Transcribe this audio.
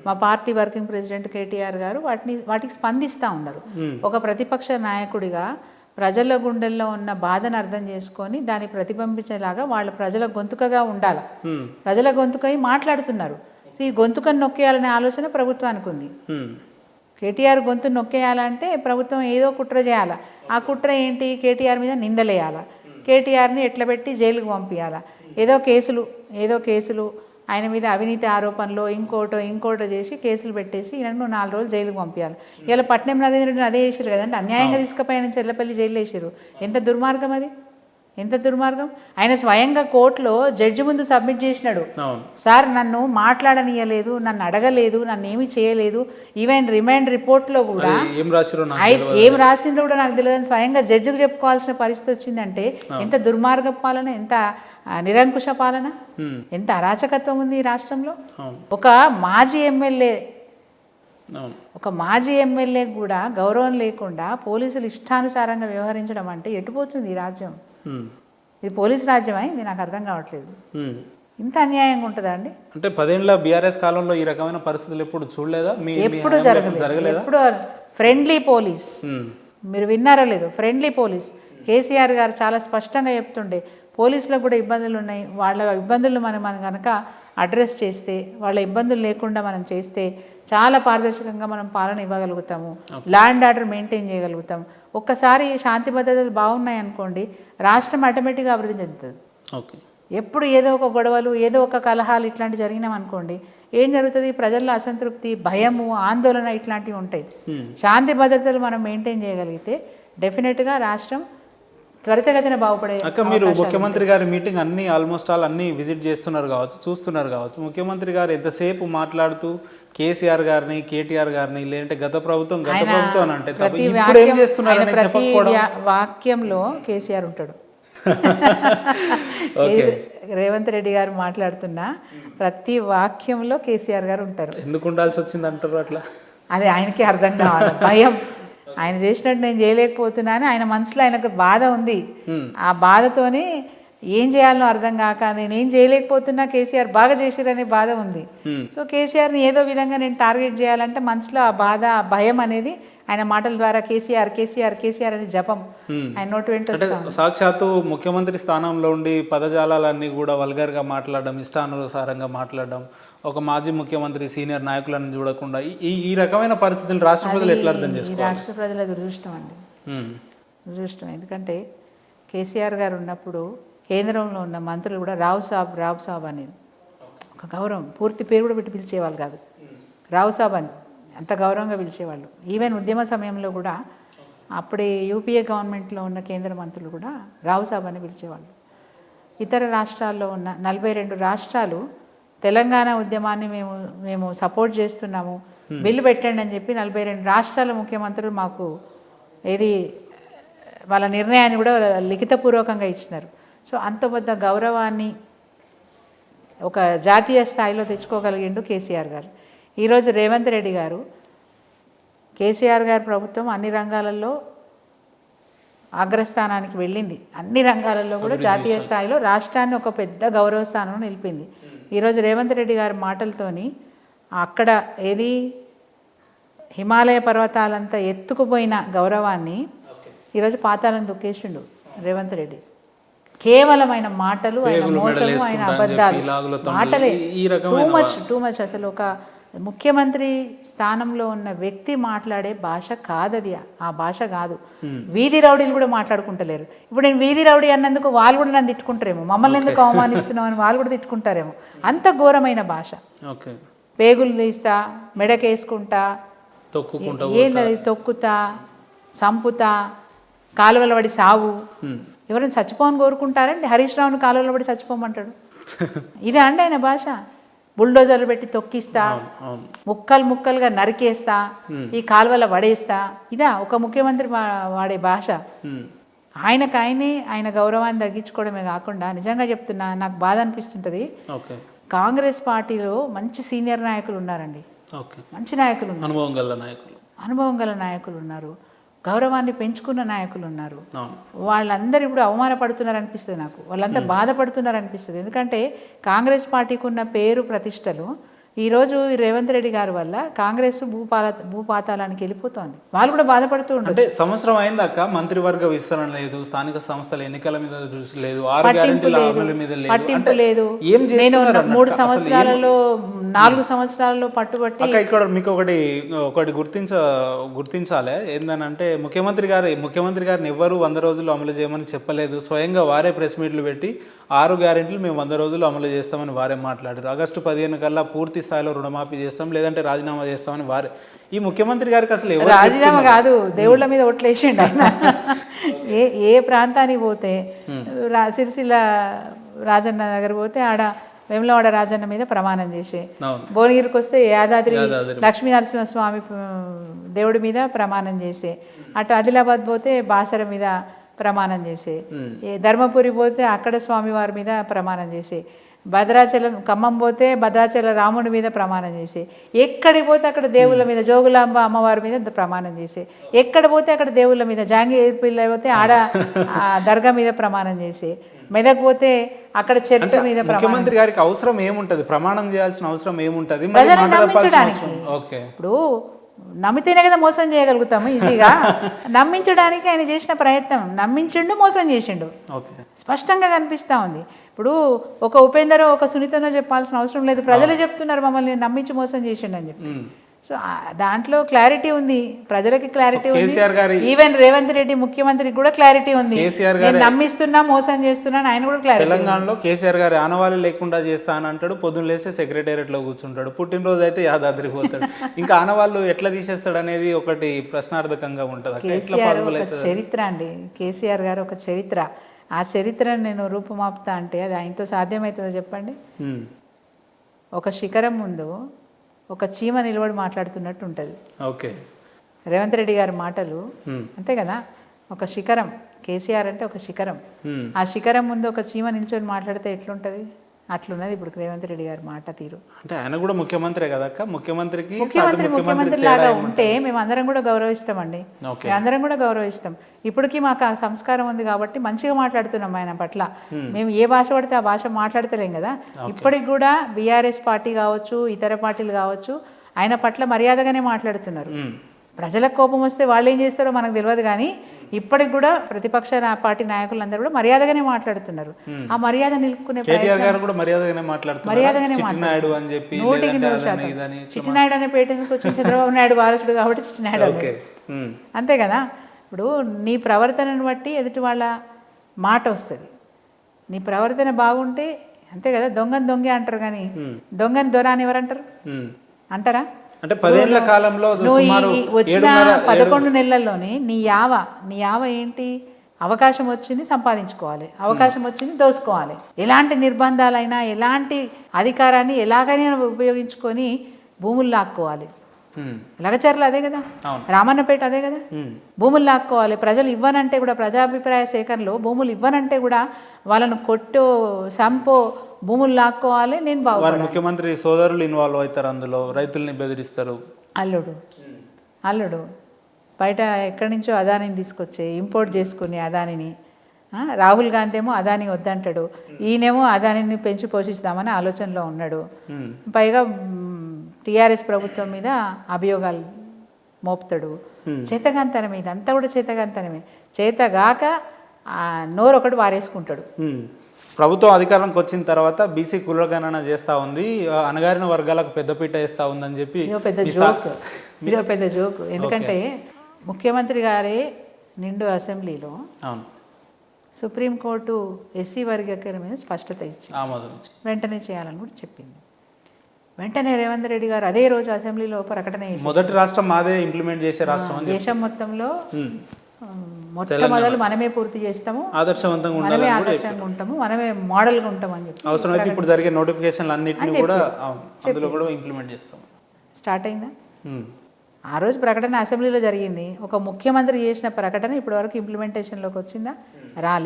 మా party working president KTR గారు వాటికి స్పందిస్తూ ఉన్నారు. ఒక ప్రతిపక్ష నాయకుడిగా ప్రజల గుండెల్లో ఉన్న బాధను అర్థం చేసుకొని దాన్ని ప్రతిబింబించేలాగా వాళ్ళ ప్రజల గొంతుకగా ఉండాలి. ప్రజల గొంతుకై మాట్లాడుతున్నారు. సో ఈ గొంతుకను నొక్కేయాలనే ఆలోచన ప్రభుత్వానికి ఉంది. కేటీఆర్ గొంతు నొక్కేయాలంటే ప్రభుత్వం ఏదో కుట్ర చేయాలి. ఆ కుట్ర ఏంటి? కేటీఆర్ మీద నిందలేయాలి, కేటీఆర్ని ఎట్లా పెట్టి జైలుకు పంపించాలా, ఏదో కేసులు ఆయన మీద అవినీతి ఆరోపణలో ఇంకోటో చేసి కేసులు పెట్టేసి ఈయనను 4 రోజులు జైలుకు పంపించాలి. ఇలా పట్నం నరేంద్రుడిని అదే చేసారు కదంటే, అన్యాయంగా తీసుకుపోయిన చెర్లపల్లి జైలు వేసారు. ఎంత దుర్మార్గం అది, ఎంత దుర్మార్గం. ఆయన స్వయంగా కోర్టులో జడ్జి ముందు సబ్మిట్ చేసినాడు, సార్ నన్ను మాట్లాడనీయలేదు, నన్ను అడగలేదు, నన్ను ఏమీ చేయలేదు, ఈవెన్ రిమాండ్ రిపోర్ట్లో కూడా ఏం రాసిండ్రో కూడా నాకు తెలియదు స్వయంగా జడ్జికి చెప్పుకోవాల్సిన పరిస్థితి వచ్చిందంటే ఎంత దుర్మార్గ పాలన, ఎంత నిరంకుశ పాలన, ఎంత అరాచకత్వం ఉంది ఈ రాష్ట్రంలో. ఒక మాజీ ఎమ్మెల్యే కూడా గౌరవం లేకుండా పోలీసులు ఇష్టానుసారంగా వ్యవహరించడం అంటే ఎటుపోతుంది ఈ రాజ్యం? ఇది పోలీస్ రాజ్యమా? ఇది నాకు అర్థం కావట్లేదు. ఇంత అన్యాయంగా ఉంటుందా అండి? అంటే 10 ఏళ్ల బీఆర్ఎస్ కాలంలో ఈ రకమైన పరిస్థితులు ఎప్పుడు చూడలేదా? ఎప్పుడు జరగలేదు. ఎప్పుడు ఫ్రెండ్లీ పోలీస్, మీరు విన్నారో లేదు, ఫ్రెండ్లీ పోలీస్. కేసీఆర్ గారు చాలా స్పష్టంగా చెప్తుండే, పోలీసులకు కూడా ఇబ్బందులు ఉన్నాయి, వాళ్ళ ఇబ్బందులు మనం కనుక అడ్రస్ చేస్తే, వాళ్ళ ఇబ్బందులు లేకుండా మనం చేస్తే చాలా పారదర్శకంగా మనం పాలన ఇవ్వగలుగుతాము, లా అండ్ ఆర్డర్ మెయింటైన్ చేయగలుగుతాం. ఒక్కసారి శాంతి భద్రతలు బాగున్నాయి అనుకోండి, రాష్ట్రం ఆటోమేటిక్గా అభివృద్ధి చెందుతుంది. ఎప్పుడు ఏదో ఒక గొడవలు, ఏదో ఒక కలహాలు ఇట్లాంటివి జరిగినామనుకోండి, ఏం జరుగుతుంది? ప్రజల్లో అసంతృప్తి, భయము, ఆందోళన ఇట్లాంటివి ఉంటాయి. శాంతి భద్రతలు మనం మెయింటైన్ చేయగలిగితే డెఫినెట్గా రాష్ట్రం త్వరితగతిన బాగుపడే. అక్క, మీరు ముఖ్యమంత్రి గారి మీటింగ్ ఆల్మోస్ట్ అన్ని విజిట్ చేస్తున్నారు కావచ్చు, చూస్తున్నారు కావచ్చు. ముఖ్యమంత్రి గారు ఎంతసేపు మాట్లాడుతూ కేసీఆర్ గారిని, కేటీఆర్ గారిని, లేదంటే గత ప్రభుత్వం అని అంటే ప్రతి వాక్యంలో కేసీఆర్ ఉంటాడు. రేవంత్ రెడ్డి గారు మాట్లాడుతున్నా ప్రతి వాక్యంలో కేసీఆర్ గారు ఉంటారు. ఎందుకు ఉండాల్సి వచ్చింది అంటారు అట్లా? అది ఆయనకి అర్థం కావాలి. భయం, ఆయన చేసినట్టు నేను చేయలేకపోతున్నాను, ఆయన మనసులో ఆయనకు బాధ ఉంది. ఆ బాధతోని ఏం చేయాలో అర్థం కాక నేనేం చేయలేకపోతున్నా, కేసీఆర్ బాగా చేసిరనే బాధ ఉంది. సో కేసీఆర్ని ఏదో విధంగా నేను టార్గెట్ చేయాలంటే మనసులో ఆ బాధ, ఆ భయం అనేది ఆయన మాటల ద్వారా కేసీఆర్ కేసీఆర్ కేసీఆర్ అని జపం ఆయన నోటి వెంట వస్తుంది. సాక్షాత్తు ముఖ్యమంత్రి స్థానంలో ఉండి పదజాలాలన్నీ కూడా వల్గర్గా మాట్లాడడం, ఇష్టానుసారంగా మాట్లాడడం, ఒక మాజీ ముఖ్యమంత్రి సీనియర్ నాయకులను చూడకుండా ఈ రకమైన పరిస్థితులు రాష్ట్ర ప్రజలు ఎట్లా అర్థం చేసుకోవాలి? రాష్ట్ర ప్రజల దురదృష్టం అండి, దురదృష్టం. ఎందుకంటే కేసీఆర్ గారు ఉన్నప్పుడు కేంద్రంలో ఉన్న మంత్రులు కూడా రావు సాబ్ అనేది ఒక గౌరవం, పూర్తి పేరు కూడా పెట్టి పిలిచేవాళ్ళు కాదు, రావు సాబ్ అని అంత గౌరవంగా పిలిచేవాళ్ళు. ఈవెన్ ఉద్యమ సమయంలో కూడా అప్పుడే యూపీఏ గవర్నమెంట్లో ఉన్న కేంద్ర మంత్రులు కూడా రావు సాబ్ అని పిలిచేవాళ్ళు. ఇతర రాష్ట్రాల్లో ఉన్న 42 రాష్ట్రాలు తెలంగాణ ఉద్యమాన్ని మేము సపోర్ట్ చేస్తున్నాము, బిల్లు పెట్టండి అని చెప్పి 42 రాష్ట్రాల ముఖ్యమంత్రులు మాకు వాళ్ళ నిర్ణయాన్ని కూడా లిఖితపూర్వకంగా ఇచ్చినారు. సో అంత పెద్ద గౌరవాన్ని ఒక జాతీయ స్థాయిలో తెచ్చుకోగలిగిండు కేసీఆర్ గారు. ఈరోజు రేవంత్ రెడ్డి గారు, కేసీఆర్ గారి ప్రభుత్వం అన్ని రంగాలలో అగ్రస్థానానికి వెళ్ళింది, అన్ని రంగాలలో కూడా జాతీయ స్థాయిలో రాష్ట్రాన్ని ఒక పెద్ద గౌరవ స్థానంలో నిలిపింది. ఈరోజు రేవంత్ రెడ్డి గారి మాటలతోని అక్కడ హిమాలయ పర్వతాలంతా ఎత్తుకుపోయిన గౌరవాన్ని ఈరోజు పాతాలను దొక్కేసిండు రేవంత్ రెడ్డి. కేవలం ఆయన మాటలు, ఆయన మోసము, ఆయన అబద్ధాలు, మాటలే టూ మచ్. అసలు ఒక ముఖ్యమంత్రి స్థానంలో ఉన్న వ్యక్తి మాట్లాడే భాష కాదది, ఆ భాష కాదు. వీధి రౌడీలు కూడా మాట్లాడుకుంటలేరు. ఇప్పుడు నేను వీధి రౌడీ అన్నందుకు వాళ్ళు కూడా నన్ను తిట్టుకుంటారేమో, మమ్మల్ని ఎందుకు అవమానిస్తున్నామని వాళ్ళు కూడా తిట్టుకుంటారేమో, అంత ఘోరమైన భాష. పేగులు తీస్తా, మెడకేసుకుంటా, ఏంది తొక్కుతా, సంపుతా, కాలువల పడి సావు. ఎవరైనా చచ్చిపోవని కోరుకుంటారండి? హరీష్ రావుని కాలువలో పడి చచ్చిపోమంటాడు. ఇదే అండి ఆయన భాష. బుల్డోజర్లు పెట్టి తొక్కిస్తా, ముక్కలుగా నరికేస్తా, ఈ కాలువల పడేస్తా, ఇదా ఒక ముఖ్యమంత్రి వాడే భాష? ఆయన గౌరవాన్ని తగ్గించుకోవడమే కాకుండా, నిజంగా చెప్తున్నా, నాకు బాధ అనిపిస్తుంటుంది. కాంగ్రెస్ పార్టీలో మంచి సీనియర్ నాయకులు ఉన్నారండి, మంచి నాయకులు ఉన్నారు, అనుభవం గల నాయకులు ఉన్నారు, గౌరవాన్ని పెంచుకున్న నాయకులు ఉన్నారు. వాళ్ళందరూ ఇప్పుడు అవమానపడుతున్నారు అనిపిస్తుంది నాకు, వాళ్ళంతా బాధపడుతున్నారు అనిపిస్తుంది. ఎందుకంటే కాంగ్రెస్ పార్టీకి ఉన్న పేరు ప్రతిష్టలు ఈరోజు ఈ రేవంత్ రెడ్డి గారి వల్ల కాంగ్రెస్ భూపాతాళానికి వెళ్ళిపోతోంది. వాళ్ళు కూడా బాధపడుతూ ఉండరు. అంటే సంవత్సరం అయిందాక మంత్రివర్గ విస్తరణ లేదు, స్థానిక సంస్థల ఎన్నికల మీద దృష్టి లేదు, 6 పట్టింపు గ్యారెంటీల లేదు, అమలు మీద లేదు, పట్టింపు లేదు. ఏం నేను చేస్తున్నారు 3 సంవత్సరాలలో 4 సంవత్సరాలలో పట్టుబట్టి అక్క ఇక్కడ మీకు ఒకటి గుర్తించాలి. ఏందనంటే ముఖ్యమంత్రి గారిని ఎవ్వరూ 100 రోజులు అమలు చేయమని చెప్పలేదు. స్వయంగా వారే ప్రెస్ మీట్లు పెట్టి 6 గ్యారెంటీలు మేము 100 రోజులు అమలు చేస్తామని వారే మాట్లాడారు. ఆగస్టు 15 కల్లా పూర్తి స్థాయిలో రుణమాఫీ చేస్తాం, లేదంటే రాజీనామా చేస్తామని వారే. ఈ ముఖ్యమంత్రి గారికి అసలు ఎవరు రాజీనామా కాదు, దేవుళ్ళ మీద ఒట్లేసిండు ఆయన. ఏ ప్రాంతానికి పోతే సిరిసిల్ల రాజన్న దగ్గర పోతే ఆడ వేములవాడ రాజన్న మీద ప్రమాణం చేసే, భువనగిరికి వస్తే యాదాద్రి లక్ష్మీ నరసింహస్వామి దేవుడి మీద ప్రమాణం చేసే, అటు ఆదిలాబాద్ పోతే బాసర మీద ప్రమాణం చేసే, ధర్మపురి పోతే అక్కడ స్వామివారి మీద ప్రమాణం చేసే, భద్రాచలం ఖమ్మం పోతే భద్రాచల రాముడి మీద ప్రమాణం చేసే, ఎక్కడికి పోతే అక్కడ దేవుళ్ళ మీద జోగులాంబ అమ్మవారి మీద ప్రమాణం చేసే, ఎక్కడ పోతే అక్కడ దేవుళ్ళ మీద జాంగీర్పిల్ల పోతే ఆడ దర్గా మీద ప్రమాణం చేసే, మెదక్ పోతే అక్కడ చర్చ మీద. ముఖ్యమంత్రి గారికి అవసరం ఏముంటది, ప్రమాణం చేయాల్సిన అవసరం ఏముంటది? ఇప్పుడు నమ్మితేనే కదా మోసం చేయగలుగుతాము ఈజీగా. నమ్మించడానికి ఆయన చేసిన ప్రయత్నం, నమ్మించిండు, మోసం చేసిండు, స్పష్టంగా కనిపిస్తూ ఉంది. ఇప్పుడు ఒక ఉపేందర్ ఒక సునీతనో చెప్పాల్సిన అవసరం లేదు, ప్రజలే చెప్తున్నారు మమ్మల్ని నమ్మించి మోసం చేసిండు అని చెప్పి. సో దాంట్లో క్లారిటీ ఉంది, ప్రజలకి క్లారిటీ ఉంది, ఈవెన్ రేవంత్ రెడ్డి ముఖ్యమంత్రికి కూడా క్లారిటీ ఉంది. నేను నమ్మిస్తున్నా మోసం చేస్తున్నాను ఆయన కూడా క్లారిటీ. తెలంగాణలో కేసీఆర్ గారి ఆనవాళ్ళు లేకుండా చేస్తా అని అంటాడు, పొద్దున్న లేస్తే సెక్రటేరియట్ లో కూర్చుంటాడు, పుట్టినరోజు అయితే యాదాద్రి పోతాడు. ఇంకా ఆనవాళ్ళు ఎట్లా తీసేస్తాడు అనేది ఒకటి ప్రశ్నార్థకంగా ఉంటుంది. చరిత్ర అండి, కేసీఆర్ గారు ఒక చరిత్ర. ఆ చరిత్రను నేను రూపుమాపుతా అంటే అది ఆయనతో సాధ్యమవుతుందో చెప్పండి? ఒక శిఖరం ముందు ఒక చీమ నిలబడి మాట్లాడుతున్నట్టు ఉంటుంది. ఓకే, రేవంత్ రెడ్డి గారి మాటలు అంతే కదా. ఒక శిఖరం, కేసీఆర్ అంటే ఒక శిఖరం, ఆ శిఖరం ముందు ఒక చీమ నిల్చొని మాట్లాడితే ఎట్లుంటుంది? అట్లున్నది ఇప్పుడు రేవంత్ రెడ్డి గారి మాట తీరు. అంటే ఆయన కూడా ముఖ్యమంత్రి కదా, ముఖ్యమంత్రి లాగా ఉంటే మేము అందరం కూడా గౌరవిస్తామండి, అందరం కూడా గౌరవిస్తాం. ఇప్పటికీ మాకు ఆ సంస్కారం ఉంది కాబట్టి మంచిగా మాట్లాడుతున్నాం ఆయన పట్ల. మేము ఏ భాష పడితే ఆ భాష మాట్లాడతలేం కదా. ఇప్పటికి కూడా బీఆర్ఎస్ పార్టీ కావచ్చు, ఇతర పార్టీలు కావచ్చు, ఆయన పట్ల మర్యాదగానే మాట్లాడుతున్నారు. ప్రజలకు కోపం వస్తే వాళ్ళు ఏం చేస్తారో మనకు తెలియదు, కానీ ఇప్పటికి కూడా ప్రతిపక్ష పార్టీ నాయకులందరూ కూడా మర్యాదగానే మాట్లాడుతున్నారు. ఆ మర్యాద నిలుపుకునే మర్యాదగానే మాట్లాడుతున్నారు. 100% చిట్టినాయుడు అనే పేట ఎందుకు వచ్చింది? చంద్రబాబు నాయుడు వారసుడు కాబట్టి చిట్టినాయుడు అంతే కదా. ఇప్పుడు నీ ప్రవర్తనను బట్టి ఎదుటి వాళ్ళ మాట వస్తుంది. నీ ప్రవర్తన బాగుంటే అంతే కదా. దొంగని దొంగే అంటారు, కానీ దొంగని దొర అని ఎవరంటారు? అంటారా? అంటే 10 ఏళ్ల కాలంలో వచ్చిన 11 నెలల్లోనే నీ యావ ఏంటి? అవకాశం వచ్చింది సంపాదించుకోవాలి, అవకాశం వచ్చింది దోసుకోవాలి. ఎలాంటి నిర్బంధాలైనా, ఎలాంటి అధికారాన్ని ఎలాగైనా ఉపయోగించుకొని భూములు లాక్కోవాలి. లగచర్లు అదే కదా, రామన్నపేట అదే కదా. భూములు లాక్కోవాలి. ప్రజలు ఇవ్వనంటే కూడా, ప్రజాభిప్రాయ సేకరణలో భూములు ఇవ్వనంటే కూడా వాళ్ళను కొట్టో సంపో భూములు లాక్కోవాలి. నేను బాగుంది. ముఖ్యమంత్రి సోదరులు ఇన్వాల్వ్ అవుతారు అందులో, రైతుల్ని బెదిరిస్తారు. అల్లుడు బయట ఎక్కడి నుంచో అదానిని తీసుకొచ్చి ఇంపోర్ట్ చేసుకుని అదానిని, రాహుల్ గాంధీ ఏమో అదాని వద్దంటాడు, ఈయనేమో అదానిని పెంచి పోషిస్తామని ఆలోచనలో ఉన్నాడు. పైగా టీఆర్ఎస్ ప్రభుత్వం మీద అభియోగాలు మోపుతాడు. చేతగాంతనం, ఇదంతా కూడా చేతగాంతనమే. చేతగాక నోరు ఒకటి వారేసుకుంటాడు. ప్రభుత్వం అధికారంకి వచ్చిన తర్వాత బీసీ కులగణన చేస్తూ ఉంది, అణగారిన వర్గాలకు పెద్దపీట వేస్తూ ఉందని చెప్పి ఇదో పెద్ద జోక్. ఎందుకంటే ముఖ్యమంత్రి గారే నిండు అసెంబ్లీలో సుప్రీంకోర్టు ఎస్సీ వర్గీకరణ మీద స్పష్టత ఇచ్చి వెంటనే చేయాలని కూడా చెప్పింది. వెంటనే రేవంత్ రెడ్డి గారు అదే రోజు అసెంబ్లీలో ప్రకటన చేసి, మొదటి రాష్ట్రం మాదే ఇంప్లిమెంట్ చేసే రాష్ట్రం, దేశం మొత్తంలో మొట్టమొదలు మనమే పూర్తి చేస్తాము, మనమే ఆదర్శంగా ఉంటాము, మనమే మోడల్గా ఉంటాం అని చెప్పి అవసరమైతే ఇప్పుడు జరిగే నోటిఫికేషన్లు అన్నింటినీ కూడా అందులో కూడా ఇంప్లిమెంట్ చేస్తాం. స్టార్ట్ అయిందా? ఆ రోజు ప్రకటన అసెంబ్లీలో జరిగింది. ఒక ముఖ్యమంత్రి చేసిన ప్రకటన ఇప్పటివరకు ఇంప్లిమెంటేషన్లోకి వచ్చిందా? రాలేదు.